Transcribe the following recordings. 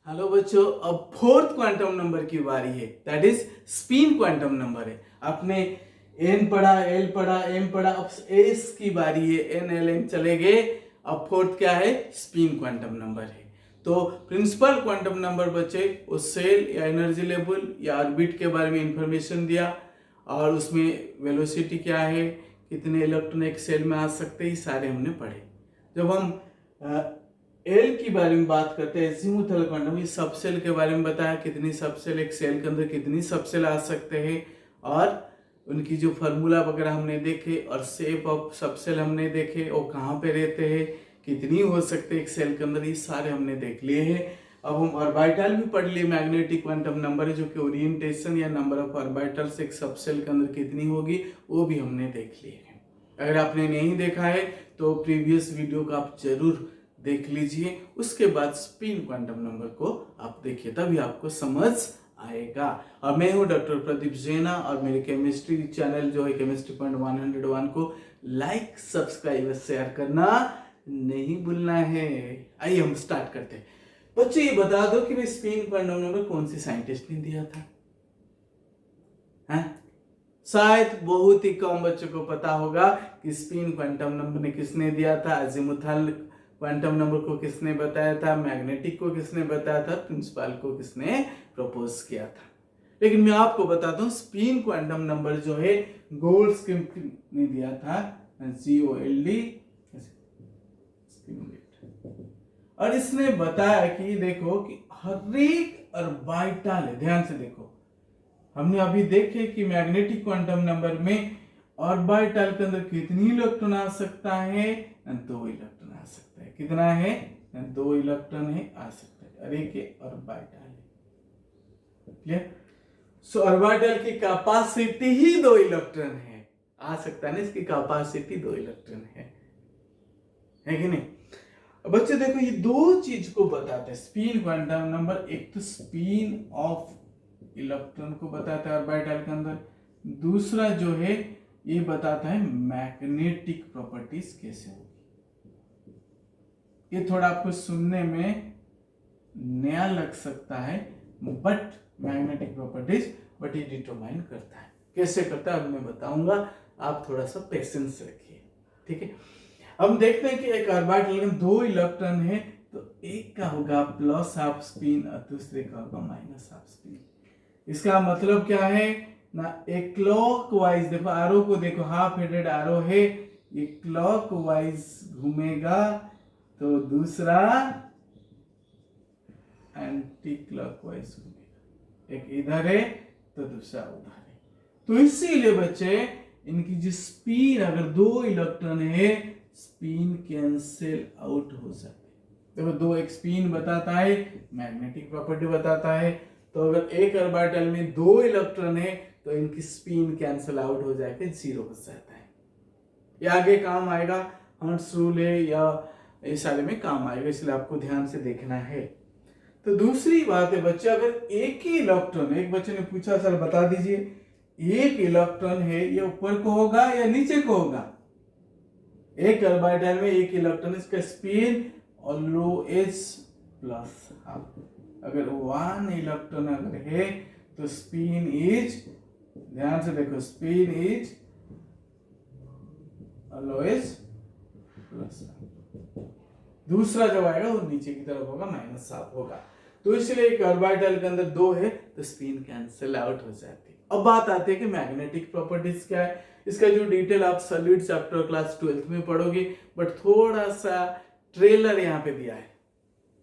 Hello बच्चों, अब fourth quantum number की बारी है, that is spin quantum number है। आपने एन पढ़ा, एल पढ़ा, एम पढ़ा, अब एस की बारी है। एन एल एम चले गए, अब फोर्थ क्या है? स्पिन क्वांटम नंबर है। तो प्रिंसिपल क्वांटम नंबर बच्चे वो सेल या एनर्जी लेवल या ऑर्बिट के बारे में इंफॉर्मेशन दिया, और उसमें वेलोसिटी क्या है, कितने इलेक्ट्रॉन एक सेल में आ सकते हैं, सारे हमने पढ़े। जब हम एल की बारे में बात करते हैं, एजीमुथल क्वांटम, सब सेल के बारे में बताया, कितनी सब सेल एक सेल के अंदर कितनी सब सेल आ सकते हैं, और उनकी जो फार्मूला वगैरह हमने देखे, और शेप ऑफ सब सेल हमने देखे, वो कहाँ पे रहते हैं, कितनी हो सकते हैं एक सेल के अंदर, ये सारे हमने देख लिए हैं। अब हम ऑर्बिटल भी पढ़ लिए। मैग्नेटिक क्वांटम नंबर है जो कि ओरिएंटेशन या नंबर ऑफ ऑर्बिटल्स एक सब सेल के अंदर कितनी होगी, वो भी हमने देख लिए हैं। अगर आपने नहीं देखा है तो प्रीवियस वीडियो को आप जरूर देख लीजिए, उसके बाद स्पिन क्वांटम नंबर को आप देखिए, तभी आपको समझ आएगा। और मैं हूं डॉक्टर प्रदीप जैना, और मेरे केमिस्ट्री चैनल जो है केमिस्ट्री पॉइंट 101 को लाइक, सब्सक्राइब, शेयर करना नहीं भूलना है। आइए हम स्टार्ट करते हैं। बच्चे ये बता दो कि स्पिन क्वांटम नंबर कौन सी साइंटिस्ट ने दिया था? शायद बहुत ही कम बच्चों को पता होगा कि स्पिन क्वांटम नंबर ने किसने दिया था, अजीमुथल क्वांटम नंबर को किसने बताया था, मैग्नेटिक को किसने बताया था, प्रिंसिपल को किसने प्रपोज किया था। लेकिन मैं आपको बताता हूँ, स्पिन क्वांटम नंबर जो है गोल्डस्मिथ ने दिया था, GOLD, और इसने बताया कि देखो कि हर एक ऑर्बिटल है, ध्यान से देखो, हमने अभी देखे कि मैग्नेटिक क्वांटम नंबर में ऑर्बिटल के अंदर कितनी इलेक्ट्रॉन आ सकता है? 2 इलेक्ट्रॉन आ सकता है। कितना है? 2 इलेक्ट्रॉन है, आ सकता है। अरे के ऑर्बिटल है, क्लियर? सो ऑर्बिटल की कैपेसिटी ही 2 इलेक्ट्रॉन है, आ सकता है ना, इसकी कैपेसिटी 2 इलेक्ट्रॉन है कि नहीं? बच्चे देखो, ये दो चीज को बताते हैं स्पिन क्वांटम नंबर। एक तो स्पिन ऑफ इलेक्ट्रॉन को बताता है ऑर्बिटल के अंदर, दूसरा जो है ये बताता है मैग्नेटिक प्रॉपर्टीज कैसे होगी। ये थोड़ा आपको सुनने में नया लग सकता है, बट मैग्नेटिक प्रॉपर्टीज, बट ये डिटरमाइन करता है। कैसे करता है अब मैं बताऊंगा, आप थोड़ा सा पेशेंस रखिए, ठीक है? अब देखते हैं कि एक ऑर्बिटल में 2 इलेक्ट्रॉन है, तो एक का होगा प्लस हाफ स्पिन और दूसरे का होगा माइनस हाफ स्पिन। इसका मतलब क्या है ना, एक क्लॉकवाइज, देखो आरो को देखो, हाफ हेडेड आरो है, ये क्लॉकवाइज घूमेगा, तो दूसरा एंटी क्लॉकवाइज घूमेगा। एक इधर है तो दूसरा उधर है। तो इसीलिए बच्चे इनकी जो स्पिन, अगर 2 इलेक्ट्रॉन है, स्पिन कैंसिल आउट हो सकते। देखो 2 एक स्पिन बताता है, मैग्नेटिक प्रॉपर्टी बताता है, तो अगर एक ऑर्बिटल में 2 इलेक्ट्रॉन है तो इनकी स्पिन कैंसिल आउट हो जाके 0 हो जाता है। ये आगे काम आएगा, हर्ट्ज रूल है या इस सारे में काम आएगा, इसलिए आपको ध्यान से देखना है। तो दूसरी बात है बच्चे, अगर एक ही इलेक्ट्रॉन, एक बच्चे ने पूछा सर बता दीजिए, एक इलेक्ट्रॉन है, ये ऊपर को होगा या नीचे को होगा? एक ऑर्बिटल में एक इलेक्ट्रॉन, इसका स्पिन और लो एच प्लस हाफ। अगर 1 इलेक्ट्रॉन अगर है तो स्पिन इज, ध्यान से देखो, spin is low H plus half. दूसरा जो आएगा वो नीचे की तरफ होगा, माइनस हाफ होगा। तो इसलिए एक ऑर्बिटल के अंदर 2 है तो स्पिन कैंसिल आउट हो जाती है। अब बात आती है कि मैग्नेटिक प्रॉपर्टीज क्या है। इसका जो डिटेल आप सॉलिड चैप्टर क्लास 12th में पढ़ोगे, बट थोड़ा सा ट्रेलर यहाँ पे दिया है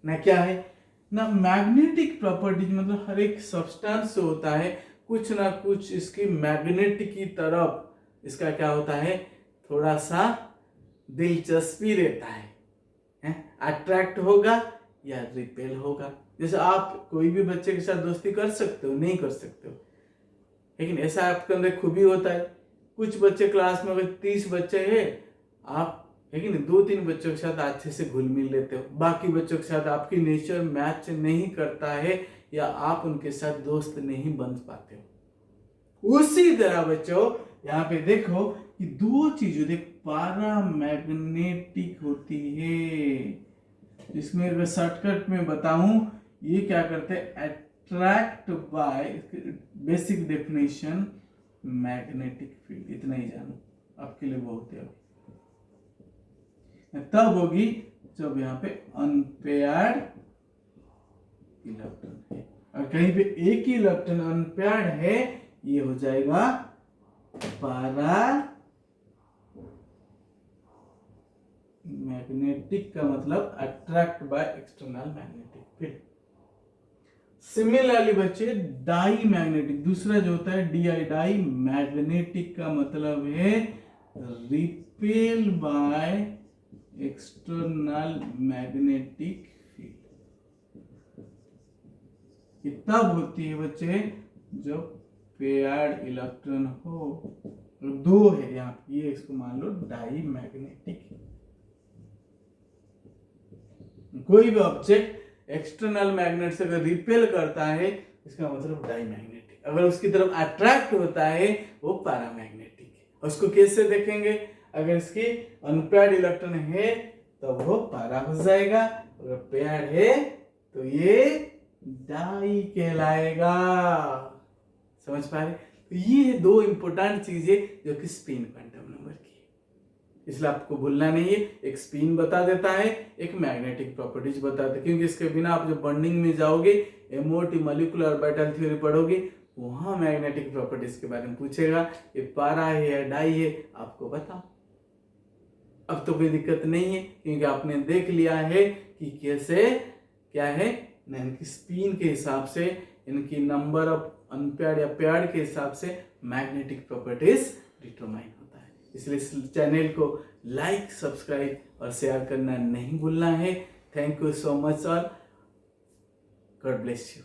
ना, क्या है ना, मैग्नेटिक प्रॉपर्टीज मतलब हर एक सब्सटेंस होता है, कुछ ना कुछ इसकी मैग्नेट की तरफ इसका क्या होता है, थोड़ा सा दिलचस्पी रहता है, अट्रैक्ट होगा या रिपेल होगा। जैसे आप कोई भी बच्चे के साथ दोस्ती कर सकते हो, नहीं कर सकते हो, लेकिन ऐसा आपके अंदर खूबी होता है। कुछ बच्चे क्लास में अगर 30 बच्चे हैं, आप लेकिन 2-3 बच्चों के साथ अच्छे से घुल मिल लेते हो, बाकी बच्चों के साथ आपकी नेचर मैच नहीं करता है या आप उनके साथ दोस्त नहीं बन पाते हो। उसी तरह बच्चों यहाँ पे देखो कि 2 चीजें देख पैरामैग्नेटिक होती है, जिसमें अगर शॉर्टकट में बताऊं, ये क्या करते हैं, attract by, basic definition magnetic field, इतना ही जानो, आपके लिए बहुत है। तब होगी जब यहाँ पे अनपेयर्ड इलेक्ट्रॉन है, और कहीं पे एक ही इलेक्ट्रॉन अनपेयर्ड है, ये हो जाएगा पारा मैग्नेटिक, का मतलब attract by external magnetic field. Similarly बच्चे डाई मैग्नेटिक, दूसरा जो होता है DI, डाई मैग्नेटिक का मतलब है repel by external magnetic field. तब होती है बच्चे जब पेयर्ड इलेक्ट्रॉन हो, दो है यहाँ पे, ये इसको मान लो डाई मैग्नेटिक। कोई भी ऑब्जेक्ट एक्सटर्नल मैग्नेट से अगर रिपेल करता है, इसका मतलब डाई मैग्नेटिक, अगर उसकी तरफ अट्रैक्ट होता है वो पैरामैग्नेटिक है। उसको कैसे देखेंगे, अगर इसकी अनपेयर्ड इलेक्ट्रॉन है तो वो पैरा हो जाएगा, अगर पेयर्ड है तो ये डाई कहलाएगा। समझ पा रहे? तो ये दो इंपॉर्टेंट चीजें जो कि स्पिन क्वांटम नंबर की है, इसलिए आपको भूलना नहीं है। एक स्पिन बता देता है, एक मैग्नेटिक प्रॉपर्टीज बता देता है, क्योंकि इसके बिना आप जो बॉन्डिंग में जाओगे, MOT मॉलिक्यूलर ऑर्बिटल थ्योरी पढ़ोगे, वहां मैग्नेटिक प्रॉपर्टीज के बारे में पूछेगा, ये पारा है या डाई है, आपको बताओ। अब तो कोई दिक्कत नहीं है, क्योंकि आपने देख लिया है कि कैसे क्या है, इनकी स्पिन के हिसाब से, इनकी नंबर ऑफ अनपेयर्ड या पेयर्ड के हिसाब से मैग्नेटिक प्रॉपर्टीज डिटरमाइन होता है। इसलिए इस चैनल को लाइक, सब्सक्राइब और शेयर करना नहीं भूलना है। Thank you so much all, God bless you.